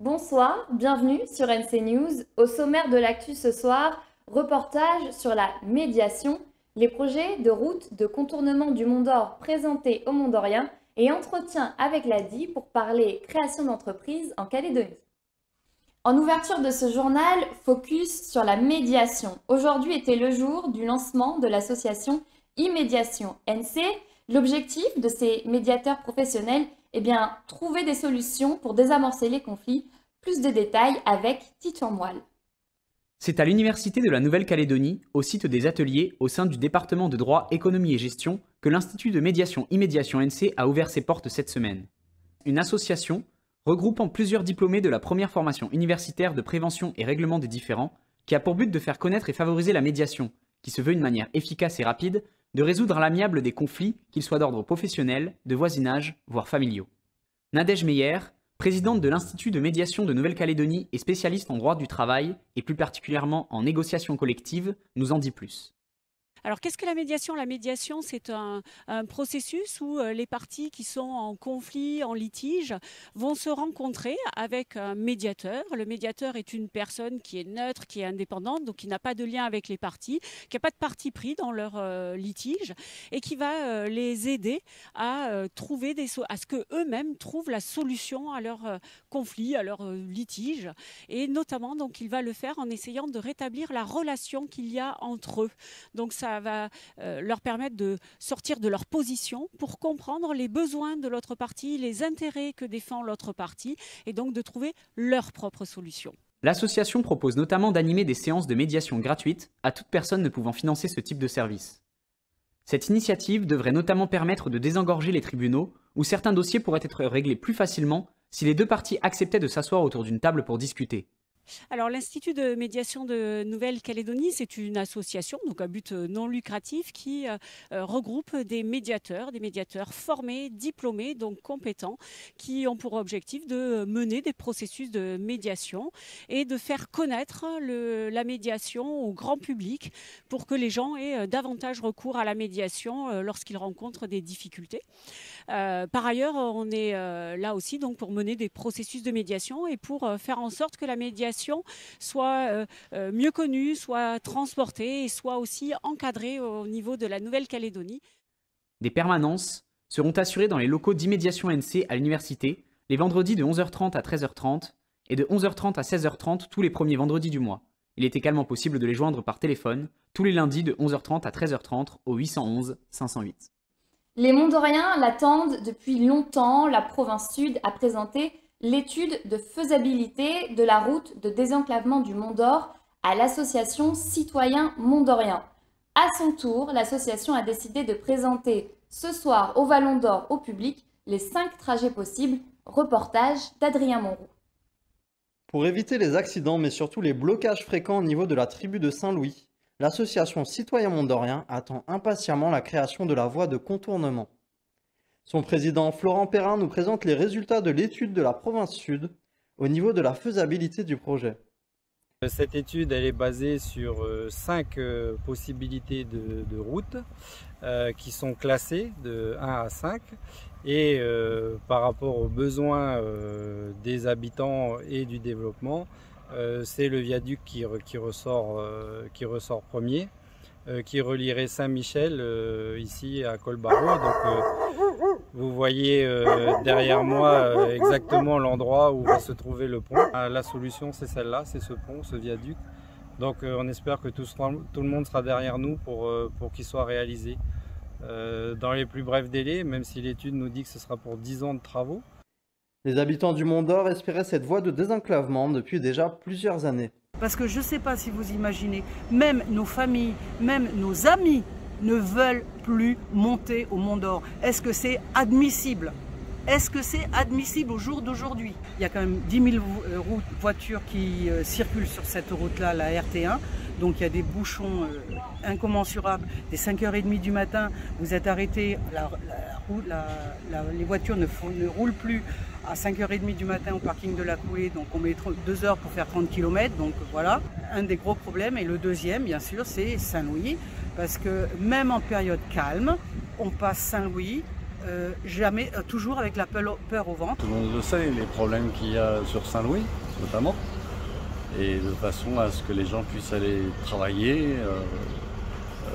Bonsoir, bienvenue sur NC News. Au sommaire de l'actu ce soir, reportage sur la médiation, les projets de route de contournement du Mont d'Or présentés aux Mont-Doriens et entretien avec l'ADI pour parler création d'entreprise en Calédonie. En ouverture de ce journal, focus sur la médiation. Aujourd'hui était le jour du lancement de l'association e-médiation NC. L'objectif de ces médiateurs professionnels est bien trouver des solutions pour désamorcer les conflits. Plus de détails avec Titouan Moelle. C'est à l'Université de la Nouvelle-Calédonie, au site des ateliers, au sein du département de droit, économie et gestion, que l'Institut de médiation e-médiation NC a ouvert ses portes cette semaine. Une association regroupant plusieurs diplômés de la première formation universitaire de prévention et règlement des différends, qui a pour but de faire connaître et favoriser la médiation, qui se veut une manière efficace et rapide de résoudre à l'amiable des conflits, qu'ils soient d'ordre professionnel, de voisinage, voire familiaux. Nadège Meyer, présidente de l'Institut de médiation de Nouvelle-Calédonie et spécialiste en droit du travail, et plus particulièrement en négociation collective, nous en dit plus. Alors qu'est-ce que la médiation? La médiation, c'est un processus où les parties qui sont en conflit, en litige, vont se rencontrer avec un médiateur. Le médiateur est une personne qui est neutre, qui est indépendante, donc qui n'a pas de lien avec les parties, qui n'a pas de parti pris dans leur litige et qui va les aider à trouver à ce qu'eux-mêmes trouvent la solution à leur conflit, à leur litige. Et notamment, donc, il va le faire en essayant de rétablir la relation qu'il y a entre eux. Donc ça va leur permettre de sortir de leur position pour comprendre les besoins de l'autre partie, les intérêts que défend l'autre partie et donc de trouver leur propre solution. L'association propose notamment d'animer des séances de médiation gratuites à toute personne ne pouvant financer ce type de service. Cette initiative devrait notamment permettre de désengorger les tribunaux où certains dossiers pourraient être réglés plus facilement si les deux parties acceptaient de s'asseoir autour d'une table pour discuter. Alors l'Institut de médiation de Nouvelle-Calédonie, c'est une association, donc à but non lucratif, qui regroupe des médiateurs formés, diplômés, donc compétents, qui ont pour objectif de mener des processus de médiation et de faire connaître la médiation au grand public pour que les gens aient davantage recours à la médiation lorsqu'ils rencontrent des difficultés. Par ailleurs, on est là aussi donc, pour mener des processus de médiation et pour faire en sorte que la médiation soit mieux connue, soit transportée et soit aussi encadrée au niveau de la Nouvelle-Calédonie. Des permanences seront assurées dans les locaux d'e-médiation NC à l'université les vendredis de 11h30 à 13h30 et de 11h30 à 16h30 tous les premiers vendredis du mois. Il est également possible de les joindre par téléphone tous les lundis de 11h30 à 13h30 au 811 508. Les Mont-Doriens l'attendent depuis longtemps. La province Sud a présenté l'étude de faisabilité de la route de désenclavement du Mont d'Or à l'association Citoyens Mont-Doriens. À son tour, l'association a décidé de présenter ce soir au Vallon d'Or au public les 5 trajets possibles. Reportage d'Adrien Monroux. Pour éviter les accidents, mais surtout les blocages fréquents au niveau de la tribu de Saint-Louis, l'association Citoyens Mont-Doriens attend impatiemment la création de la voie de contournement. Son président Florent Perrin nous présente les résultats de l'étude de la province Sud au niveau de la faisabilité du projet. Cette étude elle est basée sur 5 possibilités de routes qui sont classées de 1 à 5 et par rapport aux besoins des habitants et du développement, c'est le viaduc qui ressort premier. Qui relierait Saint-Michel ici à Colbarreau. Donc vous voyez derrière moi exactement l'endroit où va se trouver le pont. La solution c'est celle-là, c'est ce pont, ce viaduc. Donc on espère que tout le monde sera derrière nous pour qu'il soit réalisé dans les plus brefs délais, même si l'étude nous dit que ce sera pour 10 ans de travaux. Les habitants du Mont d'Or espéraient cette voie de désenclavement depuis déjà plusieurs années. Parce que je ne sais pas si vous imaginez, même nos familles, même nos amis ne veulent plus monter au Mont d'Or. Est-ce que c'est admissible? Est-ce que c'est admissible au jour d'aujourd'hui? Il y a quand même 10 000 voitures qui circulent sur cette route-là, la RT1. Donc il y a des bouchons incommensurables. Dès 5h30 du matin, vous êtes arrêtés, les voitures ne roulent plus à 5h30 du matin au parking de la Coulée. Donc on met 2 heures pour faire 30 km. Donc voilà, un des gros problèmes. Et le deuxième, bien sûr, c'est Saint-Louis. Parce que même en période calme, on passe Saint-Louis toujours avec la peur au ventre. Tout le monde le sait, les problèmes qu'il y a sur Saint-Louis, notamment, et de façon à ce que les gens puissent aller travailler,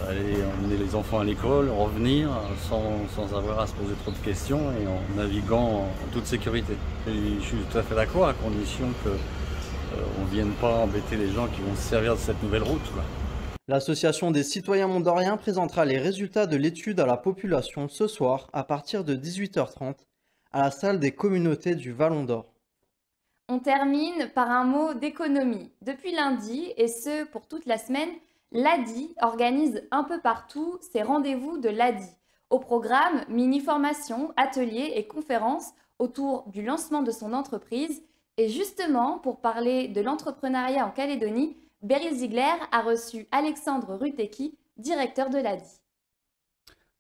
aller emmener les enfants à l'école, revenir sans avoir à se poser trop de questions et en naviguant en toute sécurité. Et je suis tout à fait d'accord, à condition qu'on ne vienne pas embêter les gens qui vont se servir de cette nouvelle route, quoi. L'Association des citoyens mondoriens présentera les résultats de l'étude à la population ce soir à partir de 18h30 à la salle des communautés du Vallon d'Or. On termine par un mot d'économie. Depuis lundi, et ce pour toute la semaine, l'ADI organise un peu partout ses rendez-vous de l'ADI. Au programme, mini-formations, ateliers et conférences autour du lancement de son entreprise. Et justement, pour parler de l'entrepreneuriat en Calédonie, Beryl Ziegler a reçu Alexandre Rutecki, directeur de l'ADI.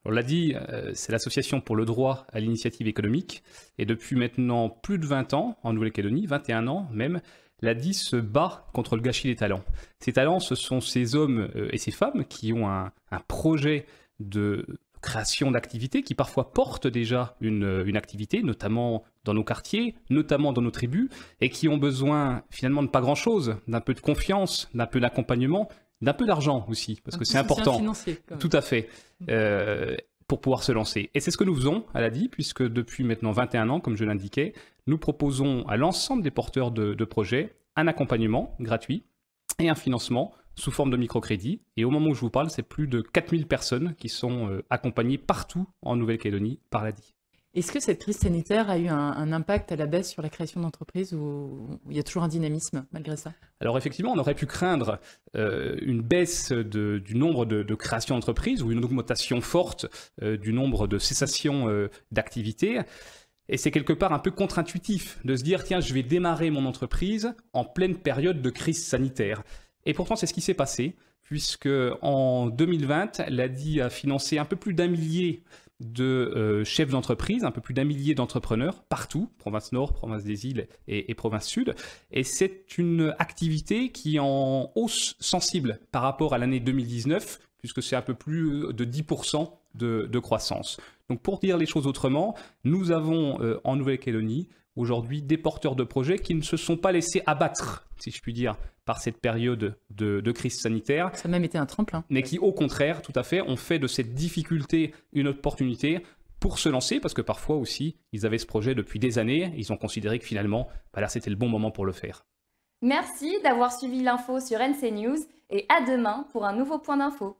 L'ADI, c'est l'association pour le droit à l'initiative économique. Et depuis maintenant plus de 20 ans, en Nouvelle-Calédonie, 21 ans même, l'ADI se bat contre le gâchis des talents. Ces talents, ce sont ces hommes et ces femmes qui ont un projet de création d'activités, qui parfois portent déjà une activité, notamment dans nos quartiers, notamment dans nos tribus, et qui ont besoin finalement de pas grand-chose, d'un peu de confiance, d'un peu d'accompagnement, d'un peu d'argent aussi, parce que c'est important. Tout à fait, pour pouvoir se lancer. Et c'est ce que nous faisons à l'ADI, puisque depuis maintenant 21 ans, comme je l'indiquais, nous proposons à l'ensemble des porteurs de projets un accompagnement gratuit et un financement sous forme de microcrédit. Et au moment où je vous parle, c'est plus de 4000 personnes qui sont accompagnées partout en Nouvelle-Calédonie par l'ADI. Est-ce que cette crise sanitaire a eu un impact à la baisse sur la création d'entreprises ou il y a toujours un dynamisme malgré ça? Alors effectivement, on aurait pu craindre une baisse du nombre de créations d'entreprises ou une augmentation forte du nombre de cessations d'activités. Et c'est quelque part un peu contre-intuitif de se dire, tiens, je vais démarrer mon entreprise en pleine période de crise sanitaire. Et pourtant, c'est ce qui s'est passé, puisque en 2020, l'ADI a financé un peu plus d'1 millier de chefs d'entreprise, un peu plus d'1 millier d'entrepreneurs partout, province nord, province des îles et province sud. Et c'est une activité qui est en hausse sensible par rapport à l'année 2019, puisque c'est un peu plus de 10% de croissance. Donc pour dire les choses autrement, nous avons en Nouvelle-Calédonie aujourd'hui des porteurs de projets qui ne se sont pas laissés abattre, si je puis dire, par cette période de crise sanitaire. Ça a même été un tremplin. Mais qui, au contraire, tout à fait, ont fait de cette difficulté une opportunité pour se lancer, parce que parfois aussi, ils avaient ce projet depuis des années, ils ont considéré que finalement, là, c'était le bon moment pour le faire. Merci d'avoir suivi l'info sur NC News et à demain pour un nouveau point d'info.